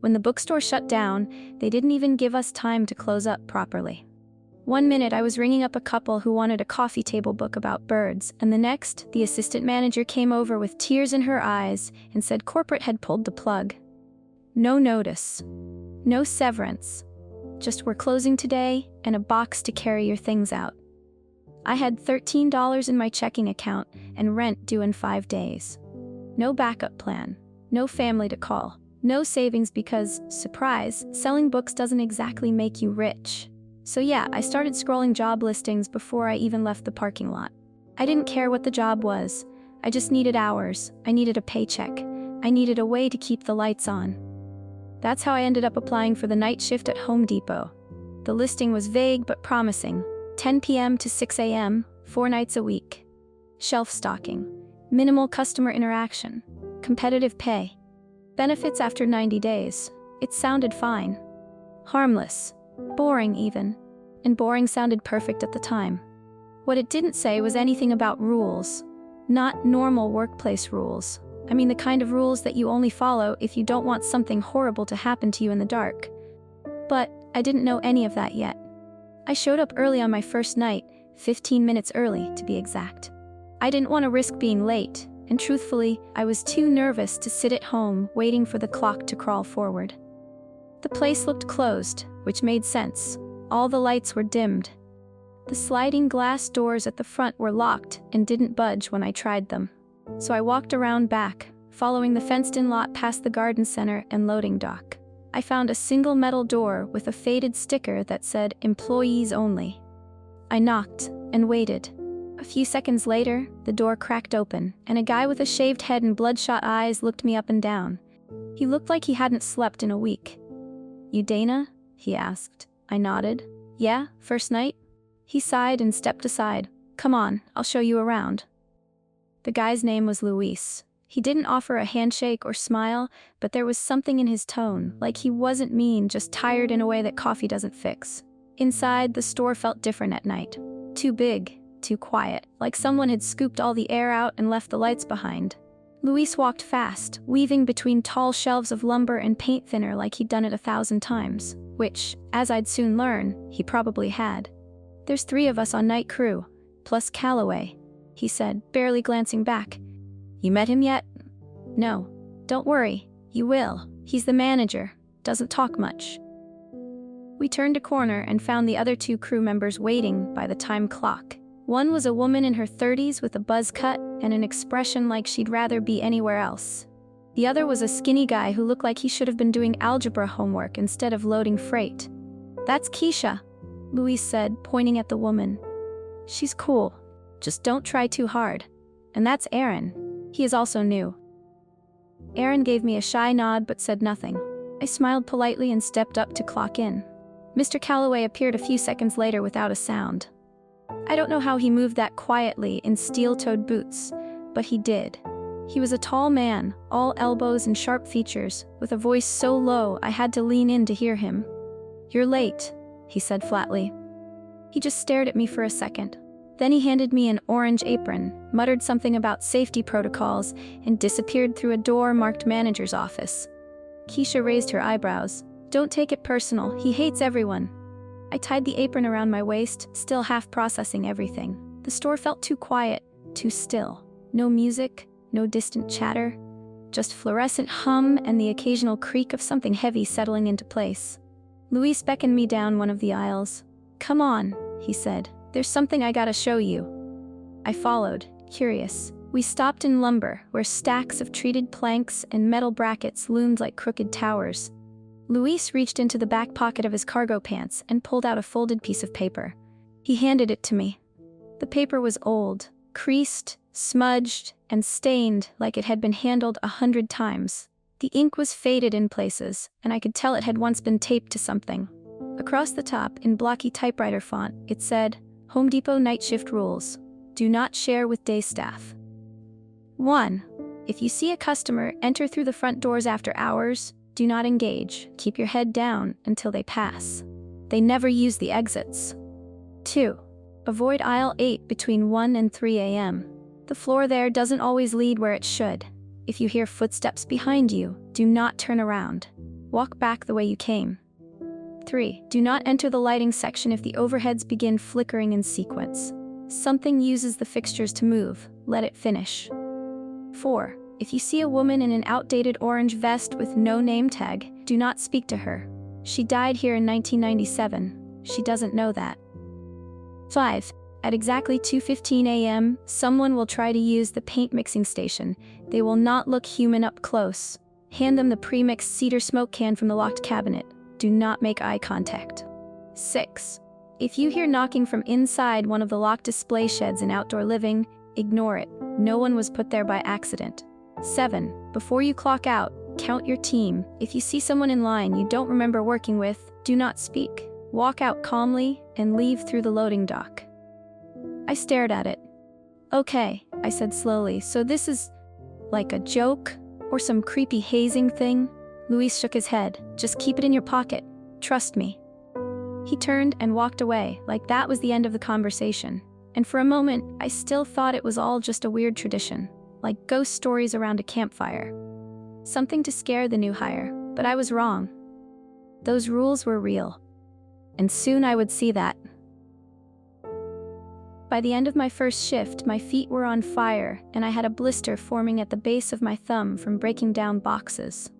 When the bookstore shut down, they didn't even give us time to close up properly. One minute I was ringing up a couple who wanted a coffee table book about birds, and the next, the assistant manager came over with tears in her eyes and said corporate had pulled the plug. No notice. No severance. Just we're closing today and a box to carry your things out. I had $13 in my checking account and rent due in 5 days. No backup plan. No family to call. No savings because, surprise, selling books doesn't exactly make you rich. So yeah, I started scrolling job listings before I even left the parking lot. I didn't care what the job was. I just needed hours. I needed a paycheck. I needed a way to keep the lights on. That's how I ended up applying for the night shift at Home Depot. The listing was vague but promising. 10 p.m. to 6 a.m., 4 nights a week. Shelf stocking. Minimal customer interaction. Competitive pay. Benefits after 90 days. It sounded fine. Harmless. Boring even. And boring sounded perfect at the time. What it didn't say was anything about rules. Not normal workplace rules. I mean the kind of rules that you only follow if you don't want something horrible to happen to you in the dark. But I didn't know any of that yet. I showed up early on my first night, 15 minutes early to be exact. I didn't want to risk being late, and truthfully, I was too nervous to sit at home waiting for the clock to crawl forward. The place looked closed, which made sense. All the lights were dimmed. The sliding glass doors at the front were locked and didn't budge when I tried them. So I walked around back, following the fenced-in lot past the garden center and loading dock. I found a single metal door with a faded sticker that said, "Employees only." I knocked and waited. A few seconds later, the door cracked open, and a guy with a shaved head and bloodshot eyes looked me up and down. He looked like he hadn't slept in a week. "You Dana?" he asked. I nodded. "Yeah, first night?" He sighed and stepped aside. "Come on, I'll show you around." The guy's name was Luis. He didn't offer a handshake or smile, but there was something in his tone, like he wasn't mean, just tired in a way that coffee doesn't fix. Inside, the store felt different at night. Too big, too quiet, like someone had scooped all the air out and left the lights behind. Luis walked fast, weaving between tall shelves of lumber and paint thinner like he'd done it 1,000 times, which, as I'd soon learn, he probably had. "There's 3 of us on night crew, plus Calloway," he said, barely glancing back. "You met him yet?" "No." "Don't worry, you will. He's the manager. Doesn't talk much." We turned a corner and found the other 2 crew members waiting by the time clock. One was a woman in her 30s with a buzz cut and an expression like she'd rather be anywhere else. The other was a skinny guy who looked like he should have been doing algebra homework instead of loading freight. "That's Keisha," Luis said, pointing at the woman. "She's cool. Just don't try too hard. And that's Aaron. He is also new." Aaron gave me a shy nod but said nothing. I smiled politely and stepped up to clock in. Mr. Calloway appeared a few seconds later without a sound. I don't know how he moved that quietly in steel-toed boots, but he did. He was a tall man, all elbows and sharp features, with a voice so low I had to lean in to hear him. "You're late," he said flatly. He just stared at me for a second. Then he handed me an orange apron, muttered something about safety protocols, and disappeared through a door marked manager's office. Keisha raised her eyebrows. "Don't take it personal, he hates everyone." I tied the apron around my waist, still half processing everything. The store felt too quiet, too still. No music, no distant chatter. Just fluorescent hum and the occasional creak of something heavy settling into place. Luis beckoned me down one of the aisles. "Come on," he said. "There's something I gotta show you." I followed, curious. We stopped in lumber, where stacks of treated planks and metal brackets loomed like crooked towers. Luis reached into the back pocket of his cargo pants and pulled out a folded piece of paper. He handed it to me. The paper was old, creased, smudged, and stained like it had been handled 100 times. The ink was faded in places, and I could tell it had once been taped to something. Across the top, in blocky typewriter font, it said, "Home Depot night shift rules. Do not share with day staff. 1. If you see a customer enter through the front doors after hours, do not engage. Keep your head down until they pass. They never use the exits. 2. Avoid aisle 8 between 1 and 3 a.m. The floor there doesn't always lead where it should. If you hear footsteps behind you, do not turn around. Walk back the way you came. 3. Do not enter the lighting section if the overheads begin flickering in sequence. Something uses the fixtures to move. Let it finish. 4. If you see a woman in an outdated orange vest with no name tag, do not speak to her. She died here in 1997. She doesn't know that. 5. At exactly 2:15 a.m., someone will try to use the paint mixing station. They will not look human up close. Hand them the pre-mixed cedar smoke can from the locked cabinet. Do not make eye contact. 6. If you hear knocking from inside one of the locked display sheds in outdoor living, ignore it. No one was put there by accident. 7. Before you clock out, count your team. If you see someone in line you don't remember working with, do not speak. Walk out calmly and leave through the loading dock. I stared at it. Okay, I said slowly, so this is like a joke or some creepy hazing thing? Luis shook his head. Just keep it in your pocket. Trust me. He turned and walked away, like that was the end of the conversation. And for a moment, I still thought it was all just a weird tradition, like ghost stories around a campfire. Something to scare the new hire, but I was wrong. Those rules were real. And soon I would see that. By the end of my first shift, my feet were on fire, and I had a blister forming at the base of my thumb from breaking down boxes.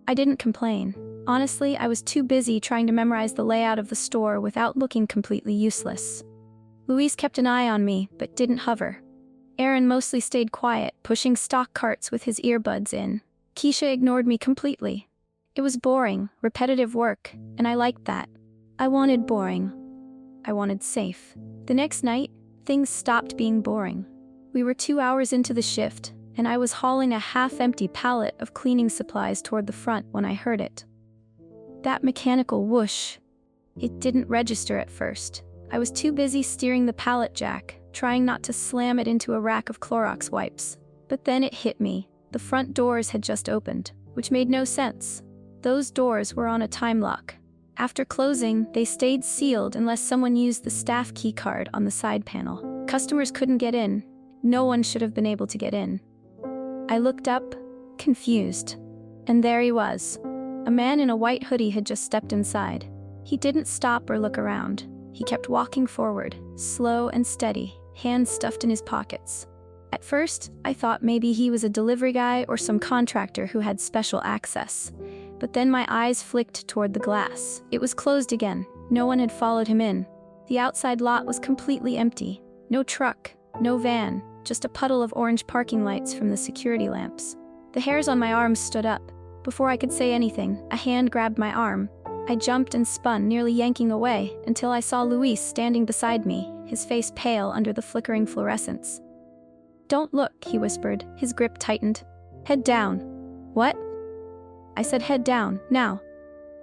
I didn't complain. Honestly, I was too busy trying to memorize the layout of the store without looking completely useless. Luis kept an eye on me, but didn't hover. Aaron mostly stayed quiet, pushing stock carts with his earbuds in. Keisha ignored me completely. It was boring, repetitive work, and I liked that. I wanted boring. I wanted safe. The next night, things stopped being boring. We were 2 hours into the shift, and I was hauling a half-empty pallet of cleaning supplies toward the front when I heard it. That mechanical whoosh. It didn't register at first. I was too busy steering the pallet jack, trying not to slam it into a rack of Clorox wipes. But then it hit me. The front doors had just opened, which made no sense. Those doors were on a time lock. After closing, they stayed sealed unless someone used the staff key card on the side panel. Customers couldn't get in. No one should have been able to get in. I looked up, confused. And there he was. A man in a white hoodie had just stepped inside. He didn't stop or look around. He kept walking forward, slow and steady, hands stuffed in his pockets. At first, I thought maybe he was a delivery guy or some contractor who had special access. But then my eyes flicked toward the glass. It was closed again. No one had followed him in. The outside lot was completely empty. No truck, no van, just a puddle of orange parking lights from the security lamps. The hairs on my arms stood up. Before I could say anything, a hand grabbed my arm. I jumped and spun, nearly yanking away, until I saw Luis standing beside me, his face pale under the flickering fluorescence. "Don't look," he whispered, his grip tightened. "Head down." "What?" I said, "Head down, now."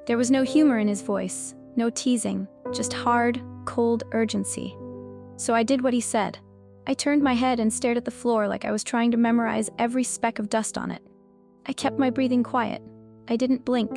There was no humor in his voice, no teasing, just hard, cold urgency. So I did what he said. I turned my head and stared at the floor like I was trying to memorize every speck of dust on it. I kept my breathing quiet. I didn't blink.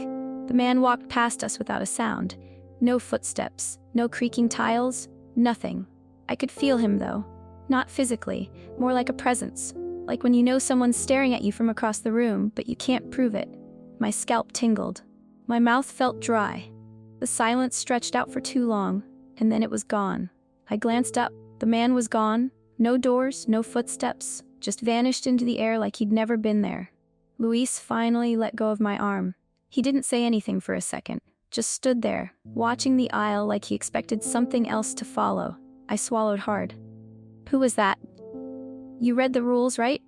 The man walked past us without a sound. No footsteps, no creaking tiles, nothing. I could feel him though. Not physically, more like a presence. Like when you know someone's staring at you from across the room, but you can't prove it. My scalp tingled. My mouth felt dry. The silence stretched out for too long, and then it was gone. I glanced up. The man was gone. No doors, no footsteps, just vanished into the air like he'd never been there. Luis finally let go of my arm. He didn't say anything for a second, just stood there, watching the aisle like he expected something else to follow. I swallowed hard. "Who was that?" "You read the rules, right?"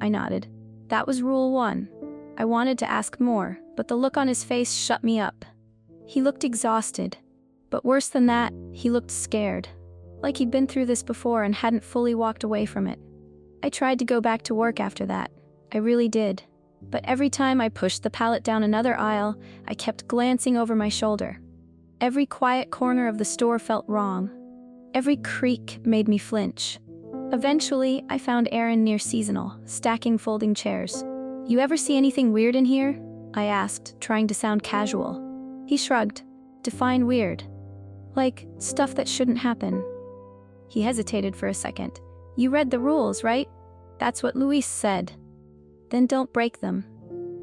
I nodded. "That was rule 1. I wanted to ask more, but the look on his face shut me up. He looked exhausted. But worse than that, he looked scared. Like he'd been through this before and hadn't fully walked away from it. I tried to go back to work after that. I really did. But every time I pushed the pallet down another aisle, I kept glancing over my shoulder. Every quiet corner of the store felt wrong. Every creak made me flinch. Eventually, I found Aaron near Seasonal, stacking folding chairs. "You ever see anything weird in here?" I asked, trying to sound casual. He shrugged. "Define weird." "Like, stuff that shouldn't happen." He hesitated for a second. "You read the rules, right?" "That's what Luis said." "Then don't break them."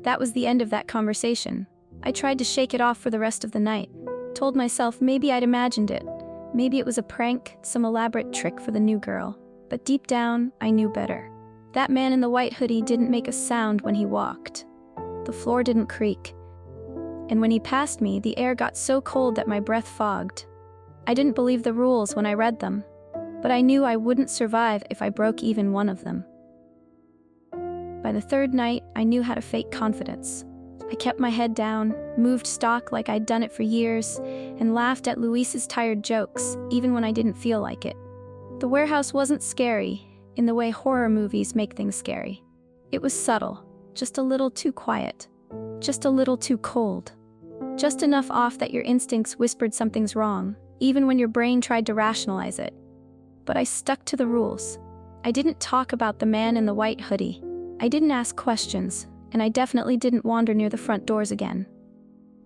That was the end of that conversation. I tried to shake it off for the rest of the night. Told myself maybe I'd imagined it. Maybe it was a prank, some elaborate trick for the new girl. But deep down, I knew better. That man in the white hoodie didn't make a sound when he walked. The floor didn't creak. And when he passed me, the air got so cold that my breath fogged. I didn't believe the rules when I read them, but I knew I wouldn't survive if I broke even one of them. By the third night, I knew how to fake confidence. I kept my head down, moved stock like I'd done it for years, and laughed at Luis's tired jokes, even when I didn't feel like it. The warehouse wasn't scary, in the way horror movies make things scary. It was subtle, just a little too quiet, just a little too cold. Just enough off that your instincts whispered something's wrong, even when your brain tried to rationalize it. But I stuck to the rules. I didn't talk about the man in the white hoodie. I didn't ask questions, and I definitely didn't wander near the front doors again.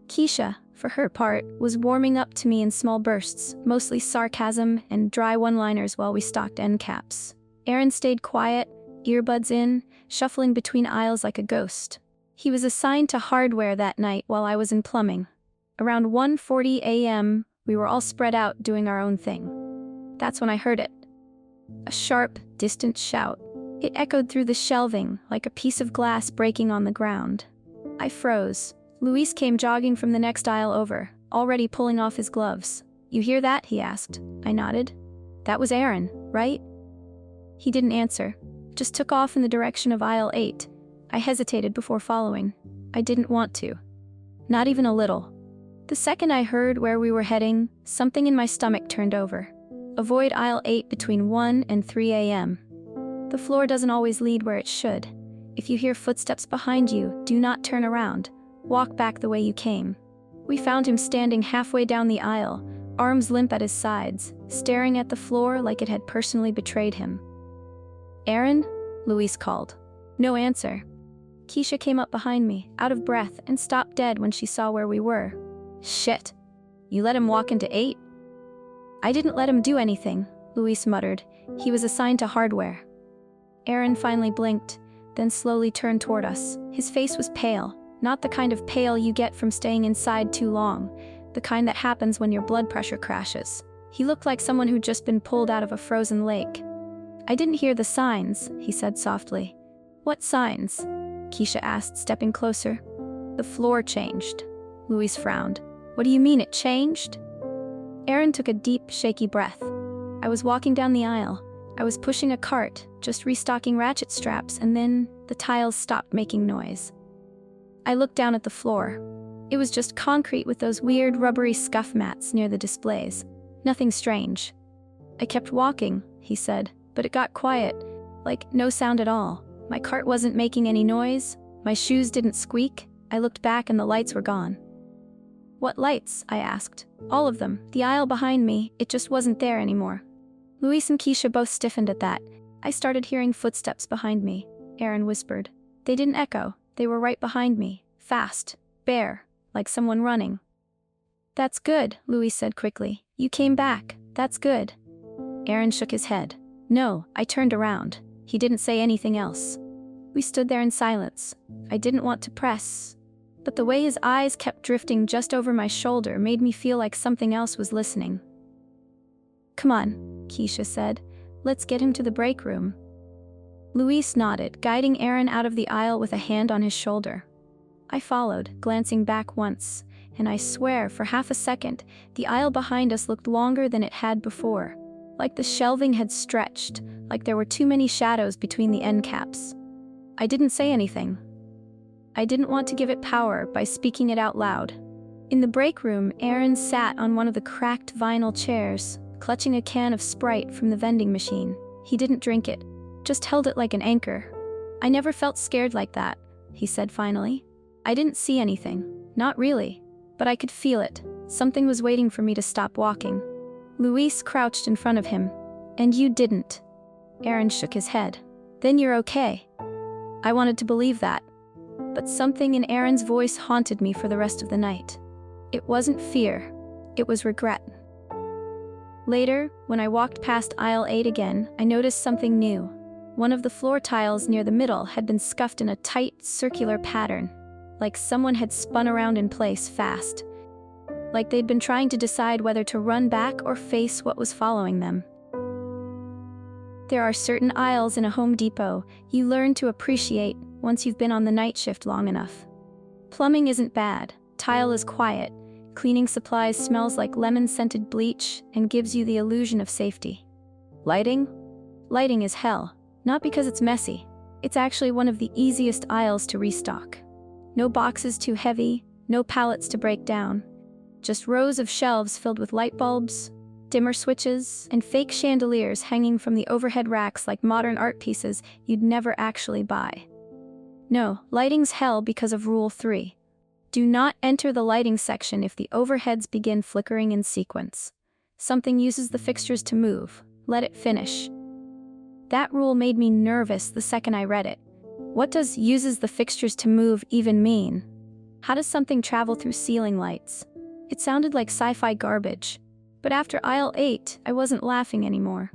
Keisha, for her part, was warming up to me in small bursts, mostly sarcasm and dry one-liners while we stocked end caps. Aaron stayed quiet, earbuds in, shuffling between aisles like a ghost. He was assigned to hardware that night while I was in plumbing. Around 1:40 a.m., we were all spread out doing our own thing. That's when I heard it. A sharp, distant shout. It echoed through the shelving, like a piece of glass breaking on the ground. I froze. Luis came jogging from the next aisle over, already pulling off his gloves. "You hear that?" he asked. I nodded. "That was Aaron, right?" He didn't answer, just took off in the direction of aisle 8. I hesitated before following. I didn't want to. Not even a little. The second I heard where we were heading, something in my stomach turned over. Avoid aisle 8 between 1 and 3 a.m. The floor doesn't always lead where it should. If you hear footsteps behind you, do not turn around. Walk back the way you came. We found him standing halfway down the aisle, arms limp at his sides, staring at the floor like it had personally betrayed him. "Aaron?" Luis called. No answer. Keisha came up behind me, out of breath, and stopped dead when she saw where we were. "Shit. You let him walk into 8? "I didn't let him do anything," Luis muttered. "He was assigned to hardware." Aaron finally blinked, then slowly turned toward us. His face was pale, not the kind of pale you get from staying inside too long, the kind that happens when your blood pressure crashes. He looked like someone who'd just been pulled out of a frozen lake. "I didn't hear the signs," he said softly. "What signs?" Keisha asked, stepping closer. "The floor changed." Luis frowned. "What do you mean it changed?" Aaron took a deep, shaky breath. "I was walking down the aisle. I was pushing a cart, just restocking ratchet straps, and then the tiles stopped making noise. I looked down at the floor. It was just concrete with those weird rubbery scuff mats near the displays. Nothing strange. I kept walking," he said, "but it got quiet, like no sound at all. My cart wasn't making any noise, my shoes didn't squeak. I looked back and the lights were gone." "What lights?" I asked. "All of them. The aisle behind me, it just wasn't there anymore." Luis and Keisha both stiffened at that. I started hearing footsteps behind me, Aaron whispered. They didn't echo, they were right behind me, fast, bare, like someone running. "That's good," Luis said quickly. "You came back, that's good." Aaron shook his head. "No, I turned around." He didn't say anything else. We stood there in silence. I didn't want to press, but the way his eyes kept drifting just over my shoulder made me feel like something else was listening. "Come on," Keisha said. "Let's get him to the break room." Luis nodded, guiding Aaron out of the aisle with a hand on his shoulder. I followed, glancing back once, and I swear, for half a second, the aisle behind us looked longer than it had before. Like the shelving had stretched, like there were too many shadows between the end caps. I didn't say anything. I didn't want to give it power by speaking it out loud. In the break room, Aaron sat on one of the cracked vinyl chairs, clutching a can of Sprite from the vending machine. He didn't drink it, just held it like an anchor. "I never felt scared like that," he said finally. "I didn't see anything, not really, but I could feel it. Something was waiting for me to stop walking." Luis crouched in front of him. "And you didn't." Aaron shook his head. "Then you're okay." I wanted to believe that, but something in Aaron's voice haunted me for the rest of the night. It wasn't fear, it was regret. Later, when I walked past aisle 8 again, I noticed something new. One of the floor tiles near the middle had been scuffed in a tight, circular pattern. like someone had spun around in place fast. Like they'd been trying to decide whether to run back or face what was following them. There are certain aisles in a Home Depot you learn to appreciate once you've been on the night shift long enough. Plumbing isn't bad, tile is quiet, cleaning supplies smells like lemon-scented bleach and gives you the illusion of safety. Lighting? Lighting is hell, not because it's messy. It's actually one of the easiest aisles to restock. No boxes too heavy, no pallets to break down. Just rows of shelves filled with light bulbs, dimmer switches, and fake chandeliers hanging from the overhead racks like modern art pieces you'd never actually buy. No, lighting's hell because of Rule 3. Do not enter the lighting section if the overheads begin flickering in sequence. Something uses the fixtures to move. Let it finish. That rule made me nervous the second I read it. What does "uses the fixtures to move" even mean? How does something travel through ceiling lights? It sounded like sci-fi garbage. But after aisle 8, I wasn't laughing anymore.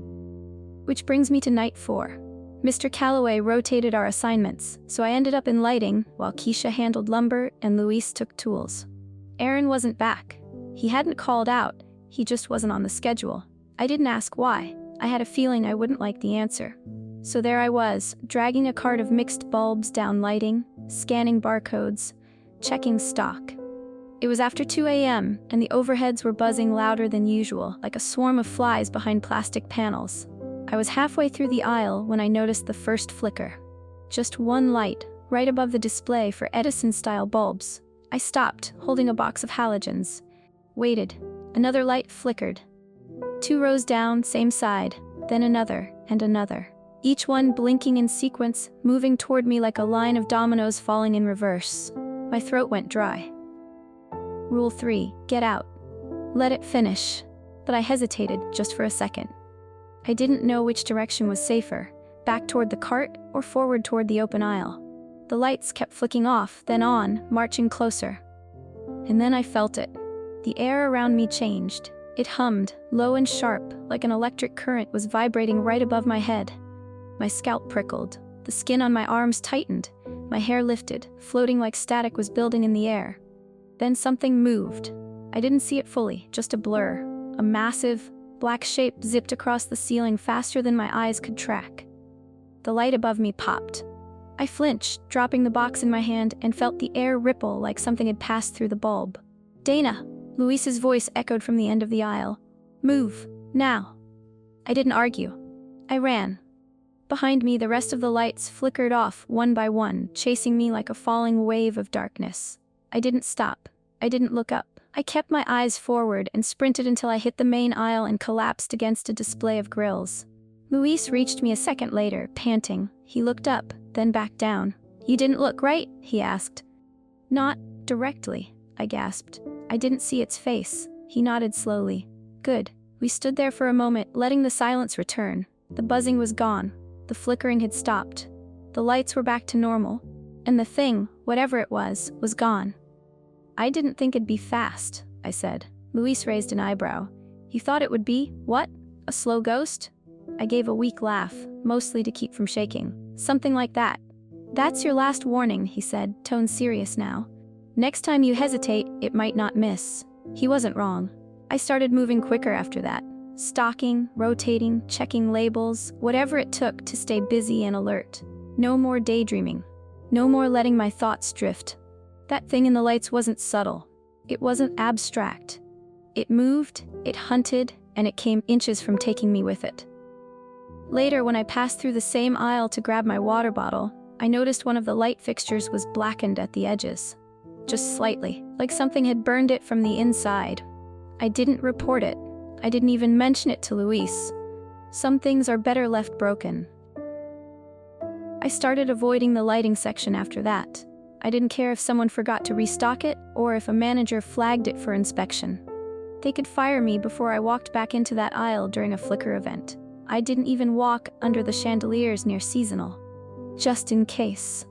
Which brings me to night 4. Mr. Calloway rotated our assignments, so I ended up in lighting while Keisha handled lumber and Luis took tools. Aaron wasn't back. He hadn't called out, he just wasn't on the schedule. I didn't ask why. I had a feeling I wouldn't like the answer. So there I was, dragging a cart of mixed bulbs down lighting, scanning barcodes, checking stock. It was after 2 a.m., and the overheads were buzzing louder than usual, like a swarm of flies behind plastic panels. I was halfway through the aisle when I noticed the first flicker. Just one light, right above the display for Edison-style bulbs. I stopped, holding a box of halogens. Waited. Another light flickered. 2 rows down, same side, then another, and another. Each one blinking in sequence, moving toward me like a line of dominoes falling in reverse. My throat went dry. Rule 3, get out. Let it finish. But I hesitated just for a second. I didn't know which direction was safer, back toward the cart or forward toward the open aisle. The lights kept flicking off, then on, marching closer. And then I felt it. The air around me changed. It hummed, low and sharp, like an electric current was vibrating right above my head. My scalp prickled. The skin on my arms tightened. My hair lifted, floating like static was building in the air. Then something moved. I didn't see it fully, just a blur. A massive, black shape zipped across the ceiling faster than my eyes could track. The light above me popped. I flinched, dropping the box in my hand, and felt the air ripple like something had passed through the bulb. "Dana!" Luis's voice echoed from the end of the aisle. "Move, now." I didn't argue. I ran. Behind me, the rest of the lights flickered off one by one, chasing me like a falling wave of darkness. I didn't stop. I didn't look up. I kept my eyes forward and sprinted until I hit the main aisle and collapsed against a display of grills. Luis reached me a second later, panting. He looked up, then back down. "You didn't look right?" he asked. "Not directly," I gasped. I didn't see its face. He nodded slowly. "Good." We stood there for a moment, letting the silence return. The buzzing was gone. The flickering had stopped. The lights were back to normal. And the thing, whatever it was gone. "I didn't think it'd be fast," I said. Luis raised an eyebrow. "You thought it would be, what? A slow ghost?" I gave a weak laugh, mostly to keep from shaking. "Something like that." "That's your last warning," he said, tone serious now. "Next time you hesitate, it might not miss." He wasn't wrong. I started moving quicker after that. Stalking, rotating, checking labels, whatever it took to stay busy and alert. No more daydreaming. No more letting my thoughts drift. That thing in the lights wasn't subtle. It wasn't abstract. It moved, it hunted, and it came inches from taking me with it. Later, when I passed through the same aisle to grab my water bottle, I noticed one of the light fixtures was blackened at the edges. Just slightly, like something had burned it from the inside. I didn't report it. I didn't even mention it to Luis. Some things are better left broken. I started avoiding the lighting section after that. I didn't care if someone forgot to restock it or if a manager flagged it for inspection. They could fire me before I walked back into that aisle during a flicker event. I didn't even walk under the chandeliers near seasonal. Just in case.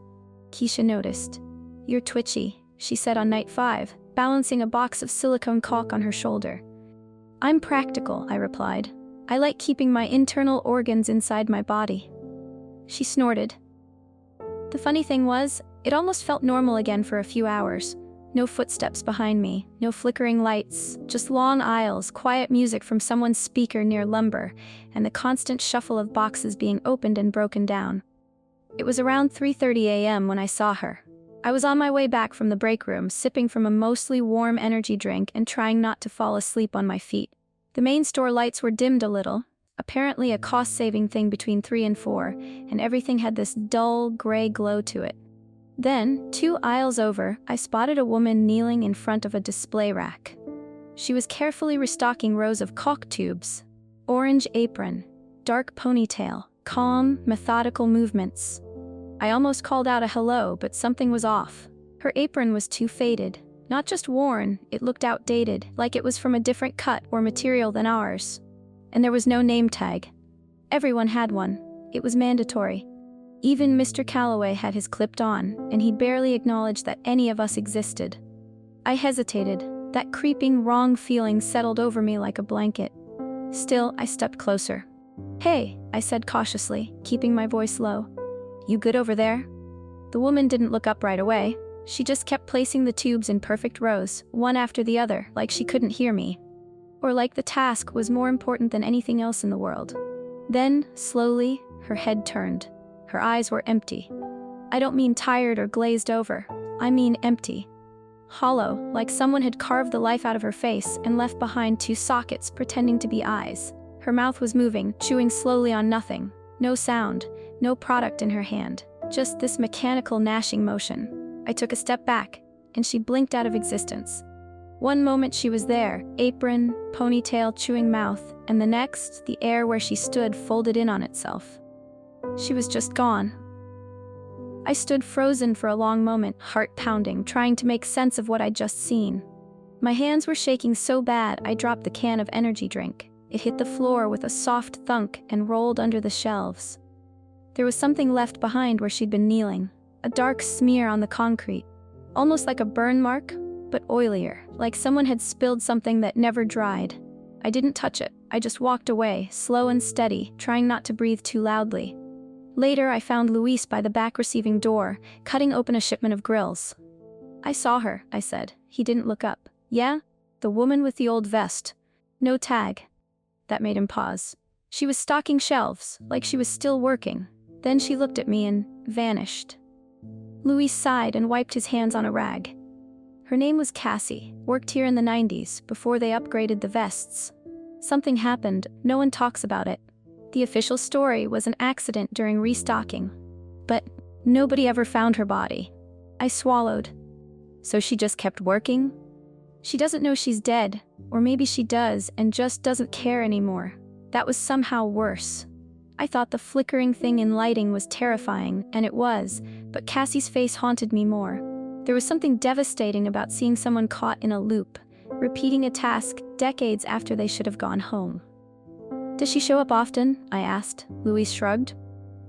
Keisha noticed. "You're twitchy," she said on night 5, balancing a box of silicone caulk on her shoulder. "I'm practical," I replied. "I like keeping my internal organs inside my body." She snorted. The funny thing was, It almost felt normal again for a few hours. No footsteps behind me, no flickering lights, just long aisles, quiet music from someone's speaker near lumber, and the constant shuffle of boxes being opened and broken down. It was around 3:30 a.m. when I saw her. I was on my way back from the break room, sipping from a mostly warm energy drink and trying not to fall asleep on my feet. The main store lights were dimmed a little, apparently a cost-saving thing between 3 and 4, and everything had this dull, gray glow to it. Then, 2 aisles over, I spotted a woman kneeling in front of a display rack. She was carefully restocking rows of caulk tubes. Orange apron, dark ponytail, calm, methodical movements. I almost called out a hello, but something was off. Her apron was too faded. Not just worn, it looked outdated, like it was from a different cut or material than ours. And there was no name tag. Everyone had one. It was mandatory. Even Mr. Calloway had his clipped on, and he barely acknowledged that any of us existed. I hesitated. That creeping, wrong feeling settled over me like a blanket. Still, I stepped closer. "Hey," I said cautiously, keeping my voice low. "You good over there?" The woman didn't look up right away. She just kept placing the tubes in perfect rows, one after the other, like she couldn't hear me. Or like the task was more important than anything else in the world. Then, slowly, her head turned. Her eyes were empty. I don't mean tired or glazed over. I mean empty. Hollow, like someone had carved the life out of her face and left behind 2 sockets pretending to be eyes. Her mouth was moving, chewing slowly on nothing. No sound, no product in her hand. Just this mechanical gnashing motion. I took a step back, and she blinked out of existence. One moment she was there, apron, ponytail, chewing mouth, and the next, the air where she stood folded in on itself. She was just gone. I stood frozen for a long moment, heart pounding, trying to make sense of what I'd just seen. My hands were shaking so bad I dropped the can of energy drink. It hit the floor with a soft thunk and rolled under the shelves. There was something left behind where she'd been kneeling. A dark smear on the concrete. Almost like a burn mark, but oilier, like someone had spilled something that never dried. I didn't touch it. I just walked away, slow and steady, trying not to breathe too loudly. Later, I found Luis by the back receiving door, cutting open a shipment of grills. "I saw her," I said. He didn't look up. "Yeah? The woman with the old vest. No tag." That made him pause. She was stocking shelves, like she was still working. Then she looked at me and vanished. Luis sighed and wiped his hands on a rag. Her name was Cassie, worked here in the 90s, before they upgraded the vests. Something happened, no one talks about it. The official story was an accident during restocking. But nobody ever found her body. I swallowed. So she just kept working? She doesn't know she's dead, or maybe she does and just doesn't care anymore. That was somehow worse. I thought the flickering thing in lighting was terrifying, and it was, but Cassie's face haunted me more. There was something devastating about seeing someone caught in a loop, repeating a task decades after they should have gone home. "Does she show up often?" I asked. Luis shrugged.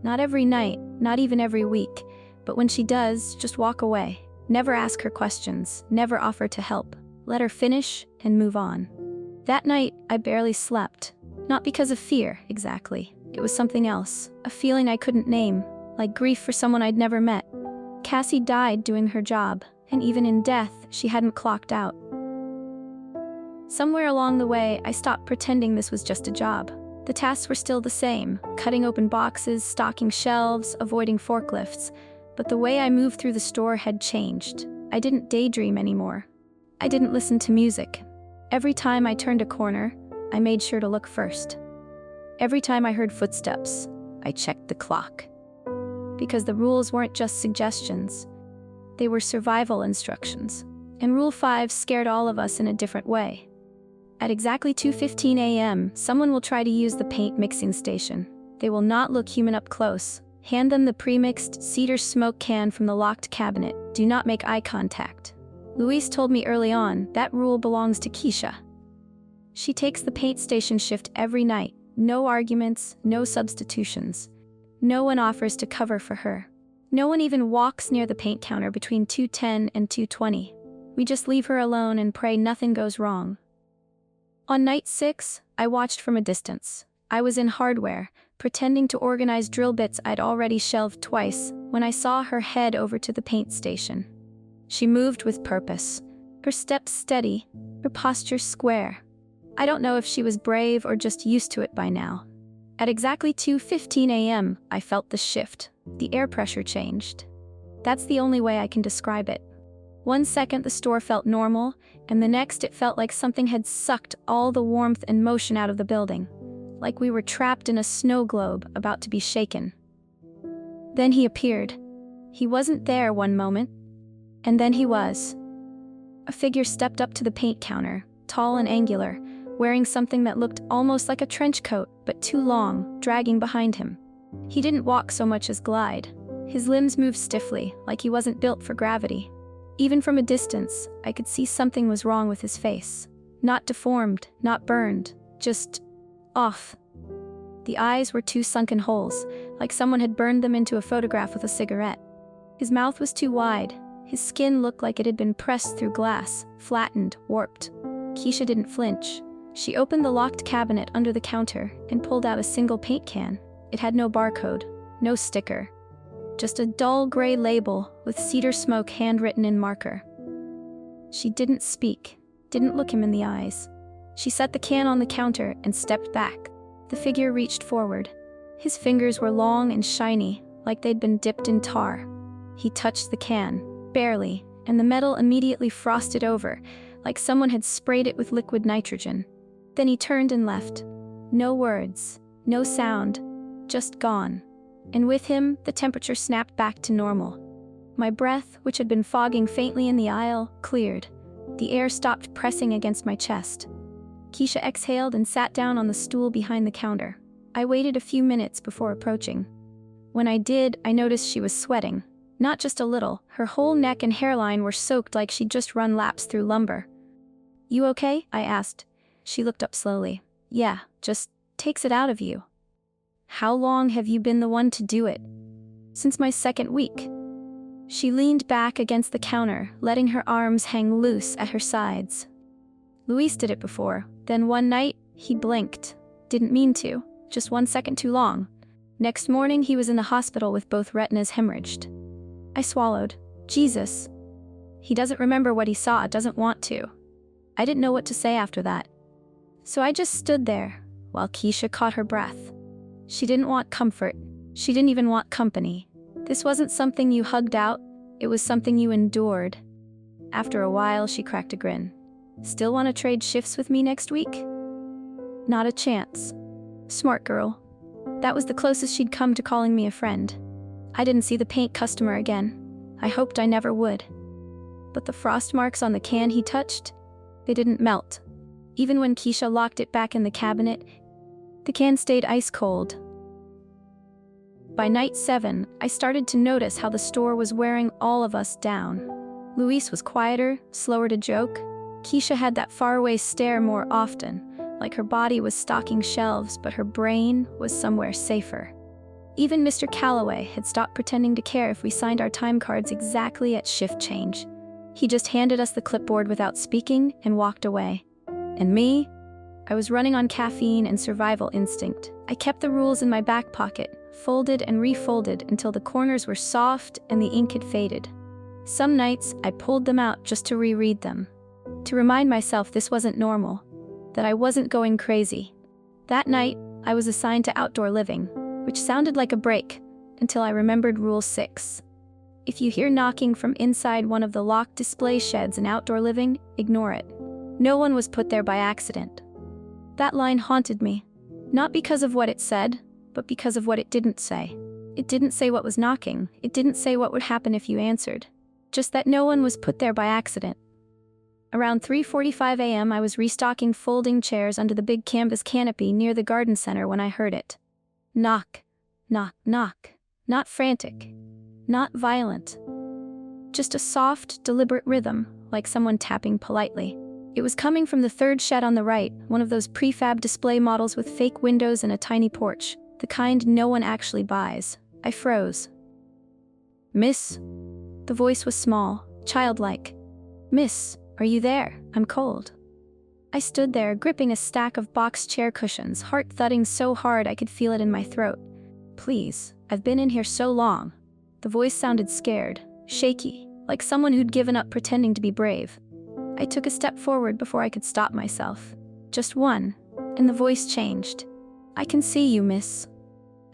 "Not every night, not even every week, but when she does, just walk away. Never ask her questions, never offer to help. Let her finish and move on." That night, I barely slept. Not because of fear, exactly. It was something else, a feeling I couldn't name, like grief for someone I'd never met. Cassie died doing her job, and even in death, she hadn't clocked out. Somewhere along the way, I stopped pretending this was just a job. The tasks were still the same, cutting open boxes, stocking shelves, avoiding forklifts, but the way I moved through the store had changed. I didn't daydream anymore. I didn't listen to music. Every time I turned a corner, I made sure to look first. Every time I heard footsteps, I checked the clock. Because the rules weren't just suggestions. They were survival instructions. And Rule 5 scared all of us in a different way. At exactly 2:15 a.m., someone will try to use the paint mixing station. They will not look human up close. Hand them the pre-mixed cedar smoke can from the locked cabinet. Do not make eye contact. Luis told me early on that rule belongs to Keisha. She takes the paint station shift every night. No arguments, no substitutions. No one offers to cover for her. No one even walks near the paint counter between 2:10 and 2:20. We just leave her alone and pray nothing goes wrong. On night 6, I watched from a distance. I was in hardware, pretending to organize drill bits I'd already shelved twice, when I saw her head over to the paint station. She moved with purpose, her steps steady, her posture square. I don't know if she was brave or just used to it by now. At exactly 2:15 a.m., I felt the shift. The air pressure changed. That's the only way I can describe it. 1 second the store felt normal, and the next it felt like something had sucked all the warmth and motion out of the building. Like we were trapped in a snow globe about to be shaken. Then he appeared. He wasn't there one moment, and then he was. A figure stepped up to the paint counter, tall and angular, wearing something that looked almost like a trench coat, but too long, dragging behind him. He didn't walk so much as glide. His limbs moved stiffly, like he wasn't built for gravity. Even from a distance, I could see something was wrong with his face. Not deformed, not burned, just off. The eyes were two sunken holes, like someone had burned them into a photograph with a cigarette. His mouth was too wide. His skin looked like it had been pressed through glass, flattened, warped. Keisha didn't flinch. She opened the locked cabinet under the counter and pulled out a single paint can. It had no barcode, no sticker. Just a dull gray label with cedar smoke handwritten in marker. She didn't speak, didn't look him in the eyes. She set the can on the counter and stepped back. The figure reached forward. His fingers were long and shiny, like they'd been dipped in tar. He touched the can, barely, and the metal immediately frosted over, like someone had sprayed it with liquid nitrogen. Then he turned and left. No words, no sound, just gone. And with him, the temperature snapped back to normal. My breath, which had been fogging faintly in the aisle, cleared. The air stopped pressing against my chest. Keisha exhaled and sat down on the stool behind the counter. I waited a few minutes before approaching. When I did, I noticed she was sweating. Not just a little, her whole neck and hairline were soaked like she'd just run laps through lumber. "You okay?" I asked. She looked up slowly. "Yeah, just takes it out of you." "How long have you been the one to do it?" "Since my second week." She leaned back against the counter, letting her arms hang loose at her sides. "Luis did it before. Then one night, he blinked. Didn't mean to, just 1 second too long. Next morning, he was in the hospital with both retinas hemorrhaged." I swallowed. Jesus. He doesn't remember what he saw, doesn't want to. I didn't know what to say after that. So I just stood there, while Keisha caught her breath. She didn't want comfort. She didn't even want company. This wasn't something you hugged out, it was something you endured. After a while, she cracked a grin. "Still want to trade shifts with me next week?" "Not a chance." Smart girl. That was the closest she'd come to calling me a friend. I didn't see the paint customer again. I hoped I never would. But the frost marks on the can he touched, they didn't melt. Even when Keisha locked it back in the cabinet, the can stayed ice cold. By night 7, I started to notice how the store was wearing all of us down. Luis was quieter, slower to joke. Keisha had that faraway stare more often, like her body was stocking shelves, but her brain was somewhere safer. Even Mr. Calloway had stopped pretending to care if we signed our time cards exactly at shift change. He just handed us the clipboard without speaking and walked away. And me? I was running on caffeine and survival instinct. I kept the rules in my back pocket, folded and refolded until the corners were soft and the ink had faded. Some nights, I pulled them out just to reread them. To remind myself this wasn't normal, that I wasn't going crazy. That night, I was assigned to outdoor living, which sounded like a break, until I remembered Rule 6. If you hear knocking from inside one of the locked display sheds in outdoor living, ignore it. No one was put there by accident. That line haunted me, not because of what it said, but because of what it didn't say. It didn't say what was knocking, it didn't say what would happen if you answered. Just that no one was put there by accident. Around 3:45 a.m. I was restocking folding chairs under the big canvas canopy near the garden center when I heard it. Knock, knock, knock. Not frantic, not violent. Just a soft, deliberate rhythm, like someone tapping politely. It was coming from the third shed on the right, one of those prefab display models with fake windows and a tiny porch, the kind no one actually buys. I froze. "Miss?" The voice was small, childlike. "Miss, are you there? I'm cold." I stood there, gripping a stack of box chair cushions, heart thudding so hard I could feel it in my throat. Please, I've been in here so long. The voice sounded scared, shaky, like someone who'd given up pretending to be brave. I took a step forward before I could stop myself. Just one, and the voice changed. I can see you, miss.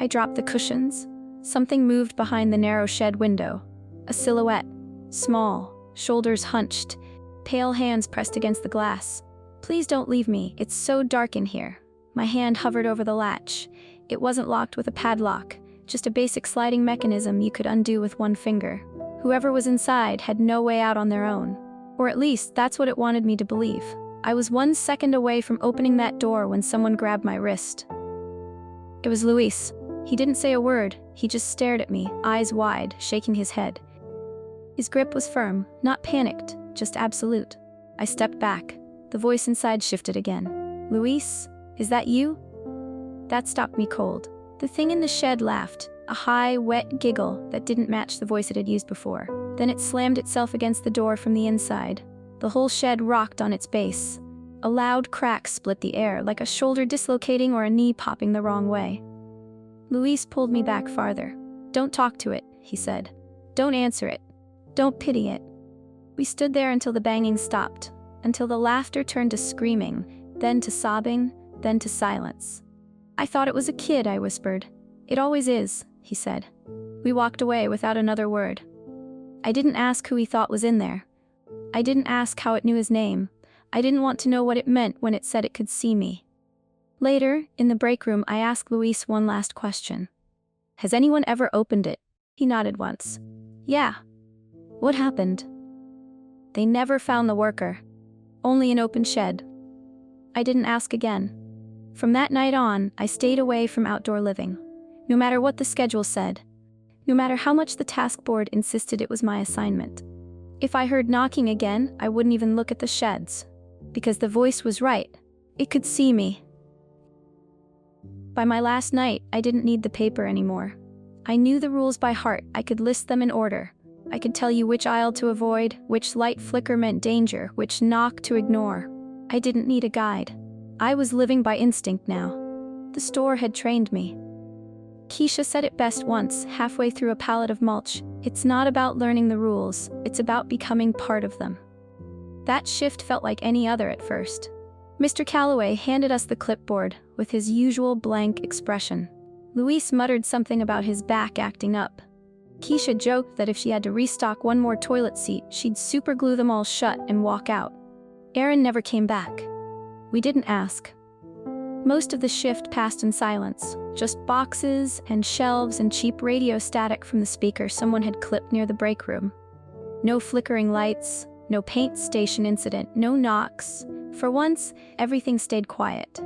I dropped the cushions. Something moved behind the narrow shed window. A silhouette, small, shoulders hunched, pale hands pressed against the glass. Please don't leave me, it's so dark in here. My hand hovered over the latch. It wasn't locked with a padlock, just a basic sliding mechanism you could undo with one finger. Whoever was inside had no way out on their own. Or at least, that's what it wanted me to believe. I was 1 second away from opening that door when someone grabbed my wrist. It was Luis. He didn't say a word, he just stared at me, eyes wide, shaking his head. His grip was firm, not panicked, just absolute. I stepped back. The voice inside shifted again. Luis, is that you? That stopped me cold. The thing in the shed laughed, a high, wet giggle that didn't match the voice it had used before. Then it slammed itself against the door from the inside. The whole shed rocked on its base. A loud crack split the air, like a shoulder dislocating or a knee popping the wrong way. Luis pulled me back farther. Don't talk to it, he said. Don't answer it. Don't pity it. We stood there until the banging stopped, until the laughter turned to screaming, then to sobbing, then to silence. I thought it was a kid, I whispered. It always is, he said. We walked away without another word. I didn't ask who he thought was in there. I didn't ask how it knew his name. I didn't want to know what it meant when it said it could see me. Later, in the break room, I asked Luis one last question. Has anyone ever opened it? He nodded once. Yeah. What happened? They never found the worker. Only an open shed. I didn't ask again. From that night on, I stayed away from outdoor living. No matter what the schedule said. No matter how much the task board insisted it was my assignment. If I heard knocking again, I wouldn't even look at the sheds. Because the voice was right. It could see me. By my last night, I didn't need the paper anymore. I knew the rules by heart. I could list them in order. I could tell you which aisle to avoid, which light flicker meant danger, which knock to ignore. I didn't need a guide. I was living by instinct now. The store had trained me. Keisha said it best once, halfway through a pallet of mulch. It's not about learning the rules, it's about becoming part of them. That shift felt like any other at first. Mr. Calloway handed us the clipboard, with his usual blank expression. Luis muttered something about his back acting up. Keisha joked that if she had to restock one more toilet seat, she'd superglue them all shut and walk out. Aaron never came back. We didn't ask. Most of the shift passed in silence, just boxes and shelves and cheap radio static from the speaker someone had clipped near the break room. No flickering lights, no paint station incident, no knocks. For once, everything stayed quiet.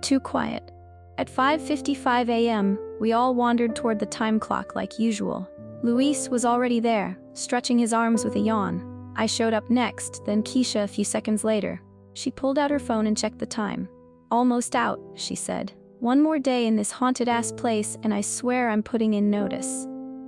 Too quiet. At 5:55 a.m., we all wandered toward the time clock like usual. Luis was already there, stretching his arms with a yawn. I showed up next, then Keisha a few seconds later. She pulled out her phone and checked the time. Almost out, she said. One more day in this haunted-ass place and I swear I'm putting in notice.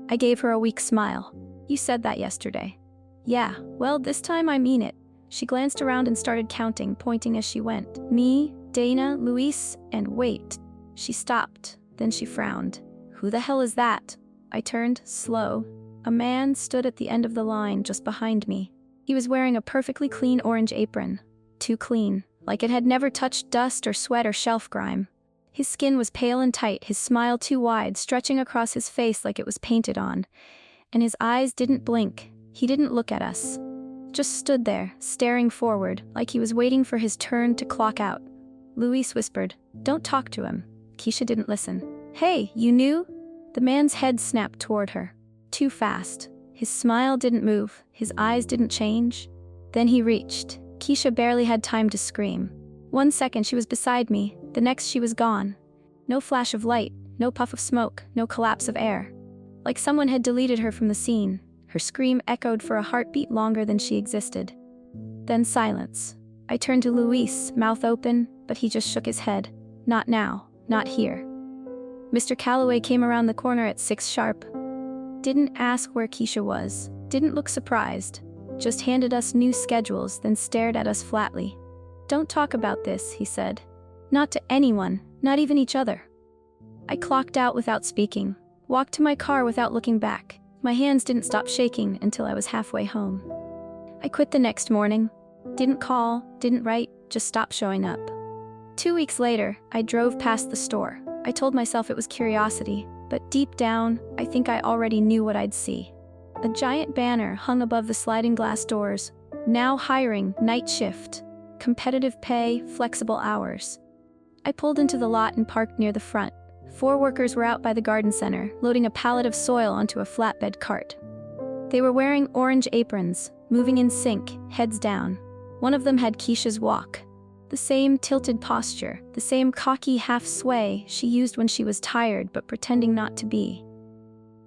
I gave her a weak smile. You said that yesterday. Yeah, well, this time I mean it. She glanced around and started counting, pointing as she went. Me, Dana, Luis, and wait. She stopped, then she frowned. Who the hell is that? I turned, slow. A man stood at the end of the line just behind me. He was wearing a perfectly clean orange apron. Too clean, like it had never touched dust or sweat or shelf grime. His skin was pale and tight, his smile too wide, stretching across his face like it was painted on. And his eyes didn't blink. He didn't look at us. Just stood there, staring forward, like he was waiting for his turn to clock out. Luis whispered, "Don't talk to him." Keisha didn't listen. "Hey, you knew?" The man's head snapped toward her. Too fast. His smile didn't move, his eyes didn't change. Then he reached. Keisha barely had time to scream. 1 second she was beside me, the next she was gone. No flash of light, no puff of smoke, no collapse of air. Like someone had deleted her from the scene. Her scream echoed for a heartbeat longer than she existed. Then silence. I turned to Luis, mouth open, but he just shook his head. Not now, not here. Mr. Calloway came around the corner at 6 sharp. Didn't ask where Keisha was, didn't look surprised. Just handed us new schedules, then stared at us flatly. "Don't talk about this," he said. "Not to anyone, not even each other." I clocked out without speaking, walked to my car without looking back. My hands didn't stop shaking until I was halfway home. I quit the next morning. Didn't call, didn't write, just stopped showing up. 2 weeks later, I drove past the store. I told myself it was curiosity, but deep down, I think I already knew what I'd see. A giant banner hung above the sliding glass doors. "Now hiring, night shift. Competitive pay, flexible hours." I pulled into the lot and parked near the front. 4 workers were out by the garden center, loading a pallet of soil onto a flatbed cart. They were wearing orange aprons, moving in sync, heads down. One of them had Keisha's walk. The same tilted posture, the same cocky half-sway she used when she was tired but pretending not to be.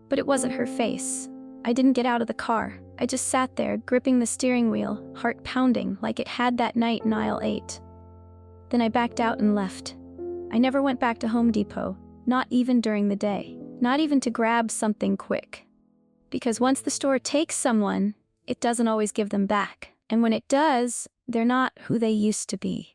But it wasn't her face. I didn't get out of the car. I just sat there, gripping the steering wheel, heart pounding like it had that night in aisle 8. Then I backed out and left. I never went back to Home Depot, not even during the day, not even to grab something quick. Because once the store takes someone, it doesn't always give them back. And when it does, they're not who they used to be.